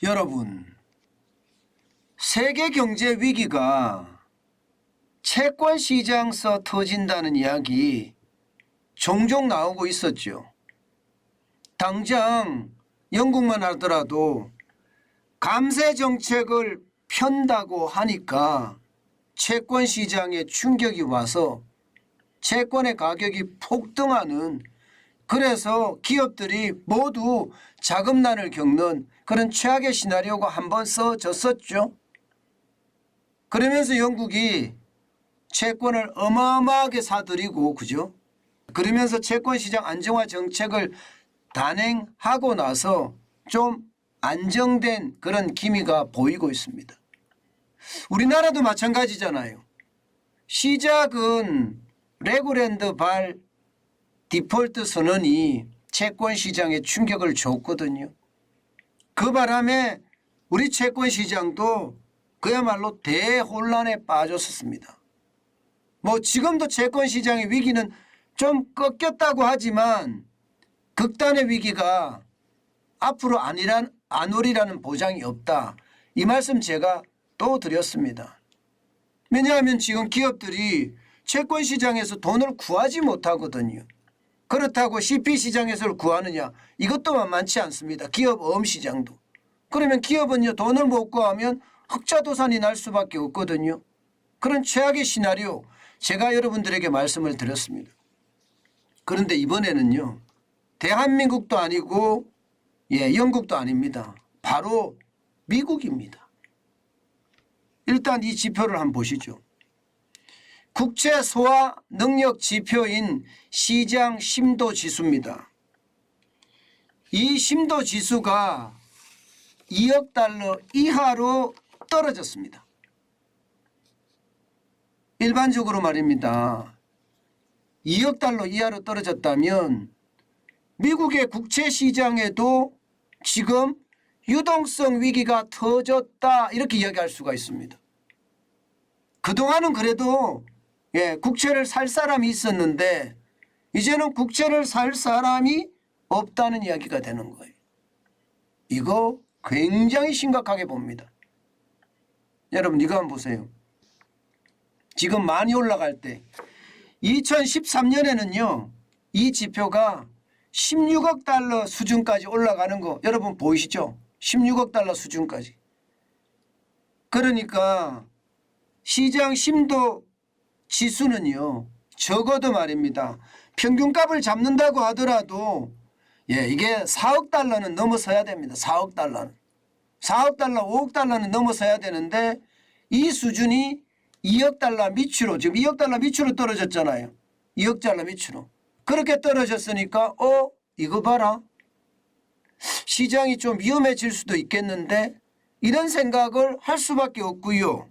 여러분, 세계 경제 위기가 채권 시장에서 터진다는 이야기 종종 나오고 있었죠. 당장 영국만 하더라도 감세 정책을 편다고 하니까 채권 시장에 충격이 와서 채권의 가격이 폭등하는, 그래서 기업들이 모두 자금난을 겪는 그런 최악의 시나리오가 한번 써졌었죠. 그러면서 영국이 채권을 어마어마하게 사들이고, 그죠? 그러면서 채권시장 안정화 정책을 단행하고 나서 좀 안정된 그런 기미가 보이고 있습니다. 우리나라도 마찬가지잖아요. 시작은 레고랜드 발 디폴트 선언이 채권시장에 충격을 줬거든요. 그 바람에 우리 채권시장도 그야말로 대혼란에 빠졌었습니다. 지금도 채권시장의 위기는 좀 꺾였다고 하지만 극단의 위기가 앞으로 안 오리라는 보장이 없다. 이 말씀 제가 또 드렸습니다. 왜냐하면 지금 기업들이 채권시장에서 돈을 구하지 못하거든요. 그렇다고 CP시장에서 구하느냐, 이것도 만만치 않습니다. 기업 어음시장도. 그러면 기업은요, 돈을 못 구하면 흑자도산이 날 수밖에 없거든요. 그런 최악의 시나리오 제가 여러분들에게 말씀을 드렸습니다. 그런데 이번에는요, 대한민국도 아니고 영국도 아닙니다. 바로 미국입니다. 일단 이 지표를 한번 보시죠. 국채 소화 능력 지표인 시장 심도 지수입니다. 이 심도 지수가 2억 달러 이하로 떨어졌습니다. 일반적으로 말입니다. 2억 달러 이하로 떨어졌다면 미국의 국채 시장에도 지금 유동성 위기가 터졌다, 이렇게 이야기할 수가 있습니다. 그동안은 그래도 국채를 살 사람이 있었는데 이제는 국채를 살 사람이 없다는 이야기가 되는 거예요. 이거 굉장히 심각하게 봅니다. 여러분, 이거 한번 보세요. 지금 많이 올라갈 때 2013년에는요 이 지표가 16억 달러 수준까지 올라가는 거 여러분 보이시죠? 16억 달러 수준까지. 그러니까 시장 심도 지수는요 적어도 말입니다, 평균값을 잡는다고 하더라도 이게 4억 달러는 넘어서야 됩니다. 4억 달러는 5억 달러는 넘어서야 되는데 이 수준이 2억 달러 밑으로, 지금 2억 달러 밑으로 떨어졌잖아요. 2억 달러 밑으로. 그렇게 떨어졌으니까 이거 봐라, 시장이 좀 위험해질 수도 있겠는데, 이런 생각을 할 수밖에 없고요.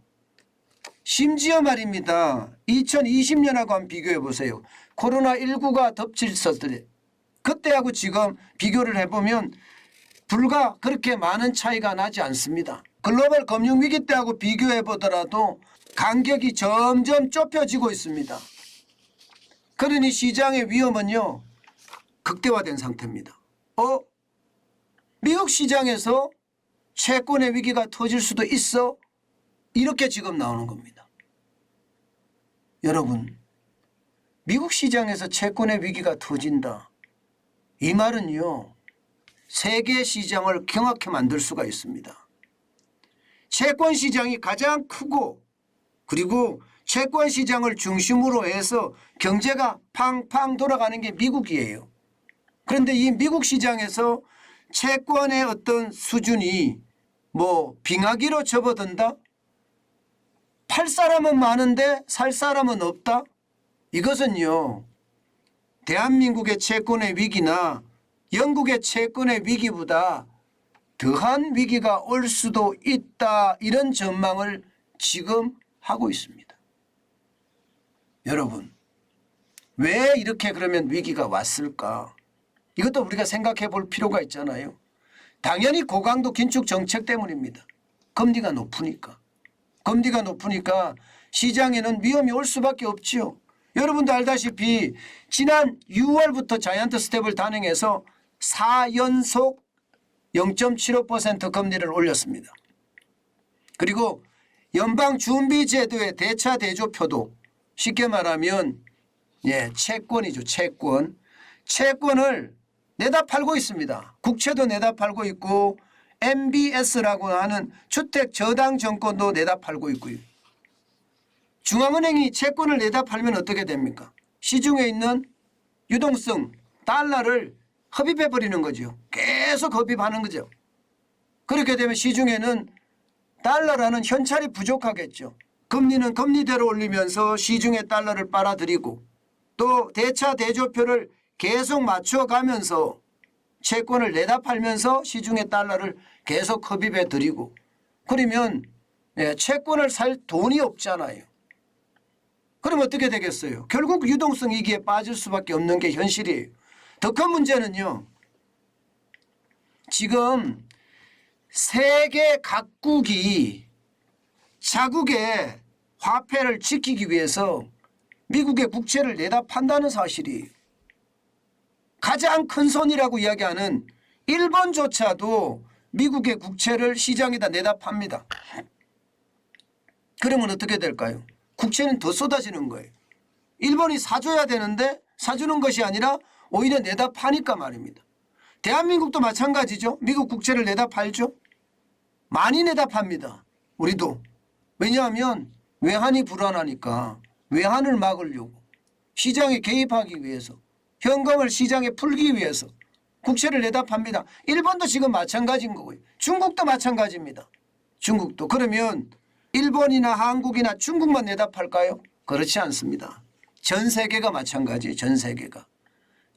심지어 말입니다, 2020년하고 한번 비교해 보세요. 코로나19가 덮쳤을 때 그때하고 지금 비교를 해보면 불과 그렇게 많은 차이가 나지 않습니다. 글로벌 금융위기 때하고 비교해 보더라도 간격이 점점 좁혀지고 있습니다. 그러니 시장의 위험은요 극대화된 상태입니다. 미국 시장에서 채권의 위기가 터질 수도 있어? 이렇게 지금 나오는 겁니다. 여러분, 미국 시장에서 채권의 위기가 터진다, 이 말은요 세계 시장을 경악해 만들 수가 있습니다. 채권 시장이 가장 크고, 그리고 채권 시장을 중심으로 해서 경제가 팡팡 돌아가는 게 미국이에요. 그런데 이 미국 시장에서 채권의 어떤 수준이 빙하기로 접어든다? 팔 사람은 많은데 살 사람은 없다? 이것은요 대한민국의 채권의 위기나 영국의 채권의 위기보다 더한 위기가 올 수도 있다, 이런 전망을 지금 하고 있습니다. 여러분, 왜 이렇게 그러면 위기가 왔을까? 이것도 우리가 생각해 볼 필요가 있잖아요. 당연히 고강도 긴축 정책 때문입니다. 금리가 높으니까. 금리가 높으니까 시장에는 위험이 올 수밖에 없지요. 여러분도 알다시피 지난 6월부터 자이언트 스텝을 단행해서 4연속 0.75% 금리를 올렸습니다. 그리고 연방준비제도의 대차 대조표도 쉽게 말하면 채권이죠. 채권을 내다 팔고 있습니다. 국채도 내다 팔고 있고 MBS라고 하는 주택저당증권도 내다 팔고 있고요. 중앙은행이 채권을 내다 팔면 어떻게 됩니까? 시중에 있는 유동성 달러를 흡입해 버리는 거죠. 계속 흡입하는 거죠. 그렇게 되면 시중에는 달러라는 현찰이 부족하겠죠. 금리는 금리대로 올리면서 시중의 달러를 빨아들이고 또 대차 대조표를 계속 맞춰가면서 채권을 내다 팔면서 시중의 달러를 계속 흡입해 드리고 그러면 채권을 살 돈이 없잖아요. 그럼 어떻게 되겠어요? 결국 유동성 위기에 빠질 수밖에 없는 게 현실이에요. 더 큰 문제는요. 지금 세계 각국이 자국의 화폐를 지키기 위해서 미국의 국채를 내다 판다는 사실이에요. 가장 큰 손이라고 이야기하는 일본조차도 미국의 국채를 시장에다 내다 팝니다. 그러면 어떻게 될까요? 국채는 더 쏟아지는 거예요. 일본이 사줘야 되는데 사주는 것이 아니라 오히려 내다 파니까 말입니다. 대한민국도 마찬가지죠. 미국 국채를 내다 팔죠. 많이 내다 팝니다. 우리도. 왜냐하면 외환이 불안하니까 외환을 막으려고 시장에 개입하기 위해서 현금을 시장에 풀기 위해서 국채를 내다 팝니다. 일본도 지금 마찬가지인 거고요. 중국도 마찬가지입니다. 중국도. 그러면 일본이나 한국이나 중국만 내다 팔까요? 그렇지 않습니다. 전 세계가 마찬가지예요. 전 세계가.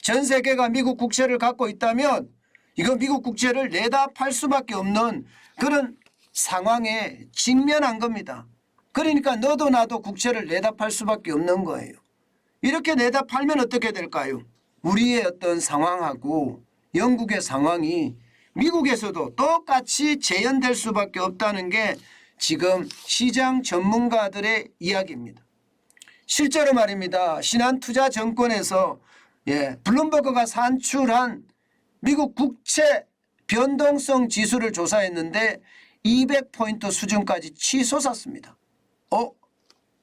전 세계가 미국 국채를 갖고 있다면 이거 미국 국채를 내다 팔 수밖에 없는 그런 상황에 직면한 겁니다. 그러니까 너도 나도 국채를 내다 팔 수밖에 없는 거예요. 이렇게 내다 팔면 어떻게 될까요? 우리의 어떤 상황하고 영국의 상황이 미국에서도 똑같이 재현될 수밖에 없다는 게 지금 시장 전문가들의 이야기입니다. 실제로 말입니다. 신한투자증권에서 블룸버그가 산출한 미국 국채 변동성 지수를 조사했는데 200포인트 수준까지 치솟았습니다.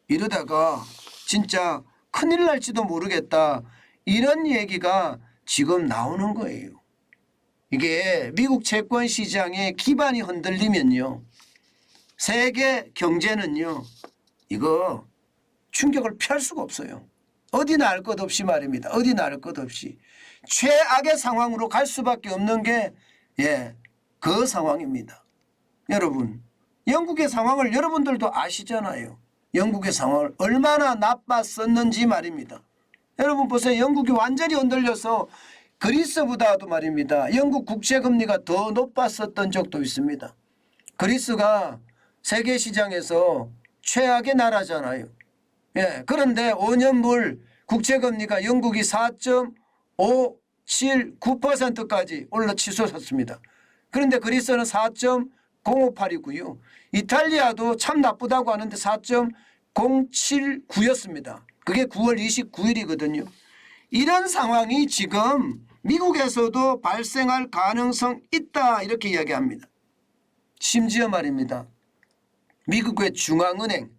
이러다가 진짜 큰일 날지도 모르겠다. 이런 얘기가 지금 나오는 거예요. 이게 미국 채권 시장의 기반이 흔들리면요. 세계 경제는요. 이거 충격을 피할 수가 없어요. 어디나 알 것 없이 말입니다. 어디나 알 것 없이. 최악의 상황으로 갈 수밖에 없는 게 그 상황입니다. 여러분 영국의 상황을 여러분들도 아시잖아요. 영국의 상황을 얼마나 나빴었는지 말입니다. 여러분 보세요. 영국이 완전히 흔들려서 그리스보다도 말입니다. 영국 국채금리가 더 높았었던 적도 있습니다. 그리스가 세계 시장에서 최악의 나라잖아요. 그런데 5년물 국채금리가 영국이 4.579%까지 올라 치솟았습니다. 그런데 그리스는 4.058이고요. 이탈리아도 참 나쁘다고 하는데 4.079였습니다. 그게 9월 29일이거든요. 이런 상황이 지금 미국에서도 발생할 가능성 있다 이렇게 이야기합니다. 심지어 말입니다. 미국의 중앙은행,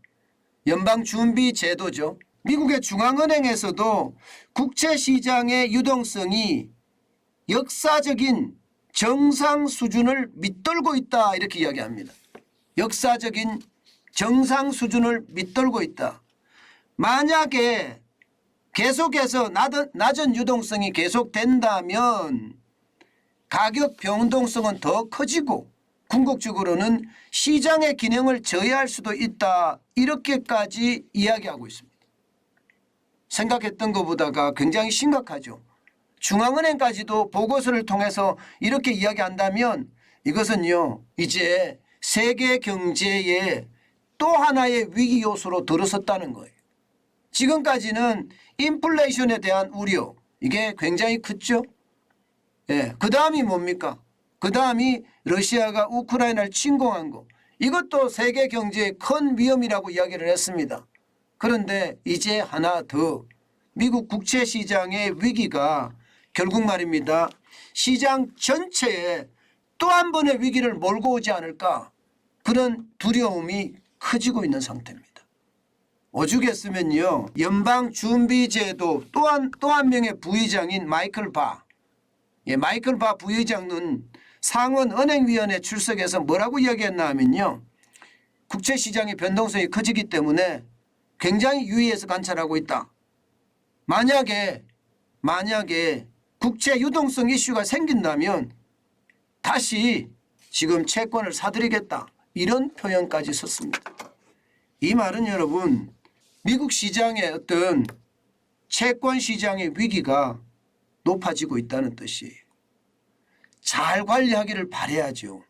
연방준비제도죠. 미국의 중앙은행에서도 국채시장의 유동성이 역사적인 정상 수준을 밑돌고 있다 이렇게 이야기합니다. 역사적인 정상 수준을 밑돌고 있다. 만약에 계속해서 낮은 유동성이 계속된다면 가격 변동성은 더 커지고 궁극적으로는 시장의 기능을 저해할 수도 있다. 이렇게까지 이야기하고 있습니다. 생각했던 것보다가 굉장히 심각하죠. 중앙은행까지도 보고서를 통해서 이렇게 이야기한다면 이것은요 이제 세계 경제의 또 하나의 위기 요소로 들어섰다는 거예요. 지금까지는 인플레이션에 대한 우려 이게 굉장히 컸죠. 그 다음이 뭡니까? 그 다음이 러시아가 우크라이나를 침공한 거. 이것도 세계 경제의 큰 위험이라고 이야기를 했습니다. 그런데 이제 하나 더 미국 국채시장의 위기가 결국 말입니다. 시장 전체에 또 한 번의 위기를 몰고 오지 않을까 그런 두려움이 커지고 있는 상태입니다. 오죽했으면요 연방준비제도 또 한 명의 부의장인 마이클 바, 마이클 바 부의장은 상원은행위원회 출석해서 뭐라고 이야기했나 하면요, 국채시장의 변동성이 커지기 때문에 굉장히 유의해서 관찰하고 있다. 만약에 국채 유동성 이슈가 생긴다면 다시 지금 채권을 사들이겠다, 이런 표현까지 썼습니다. 이 말은 여러분 미국 시장의 어떤 채권 시장의 위기가 높아지고 있다는 뜻이에요. 잘 관리하기를 바라야죠.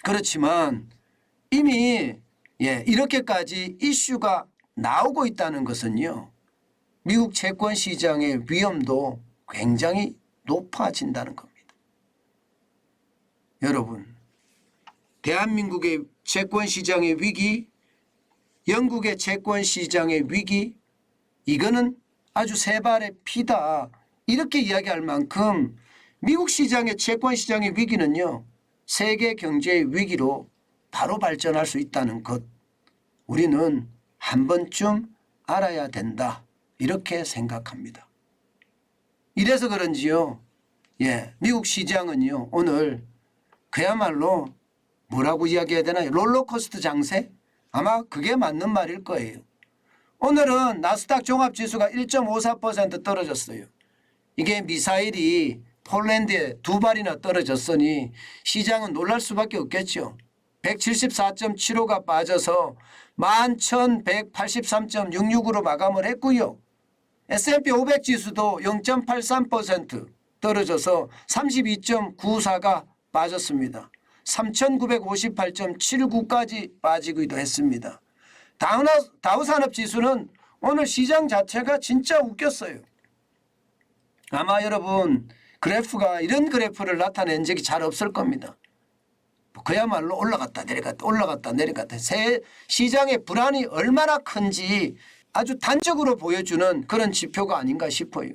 그렇지만 이미 이렇게까지 이슈가 나오고 있다는 것은요, 미국 채권 시장의 위험도 굉장히 높아진다는 겁니다. 여러분, 대한민국의 채권 시장의 위기, 영국의 채권 시장의 위기, 이거는 아주 세 발의 피다, 이렇게 이야기할 만큼 미국 시장의 채권 시장의 위기는요 세계 경제의 위기로 바로 발전할 수 있다는 것, 우리는 한 번쯤 알아야 된다, 이렇게 생각합니다. 이래서 그런지요 미국 시장은요 오늘 그야말로 뭐라고 이야기해야 되나요? 롤러코스터 장세? 아마 그게 맞는 말일 거예요. 오늘은 나스닥 종합지수가 1.54% 떨어졌어요. 이게 미사일이 폴란드에 2발이나 떨어졌으니 시장은 놀랄 수밖에 없겠죠. 174.75가 빠져서 11,183.66으로 마감을 했고요. S&P 500 지수도 0.83% 떨어져서 32.94가 빠졌습니다. 3,958.79까지 빠지기도 했습니다. 다우산업지수는 오늘 시장 자체가 진짜 웃겼어요. 아마 여러분 그래프가 이런 그래프를 나타낸 적이 잘 없을 겁니다. 그야말로 올라갔다 내려갔다 올라갔다 내려갔다, 시장의 불안이 얼마나 큰지 아주 단적으로 보여주는 그런 지표가 아닌가 싶어요.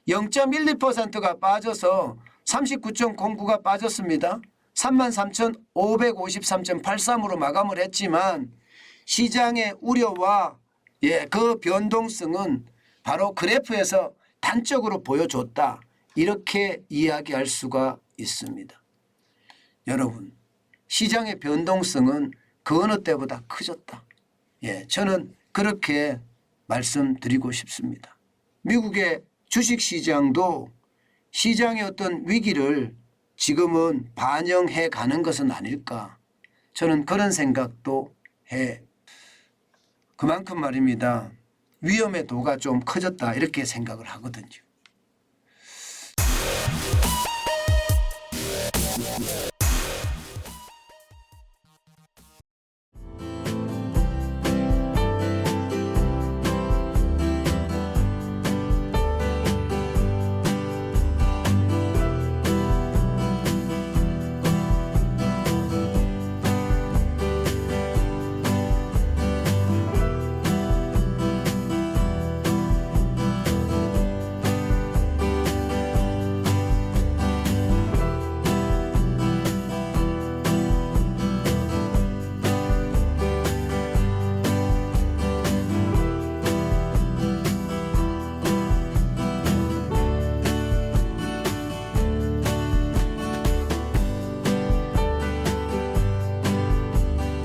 0.12%가 빠져서 39.09가 빠졌습니다. 33,553.83으로 마감을 했지만 시장의 우려와 그 변동성은 바로 그래프에서 단적으로 보여줬다, 이렇게 이야기할 수가 있습니다. 여러분, 시장의 변동성은 그 어느 때보다 커졌다. 저는 그렇게 말씀드리고 싶습니다. 미국의 주식시장도 시장의 어떤 위기를 지금은 반영해 가는 것은 아닐까, 저는 그런 생각도 해. 그만큼 말입니다, 위험의 도가 좀 커졌다, 이렇게 생각을 하거든요.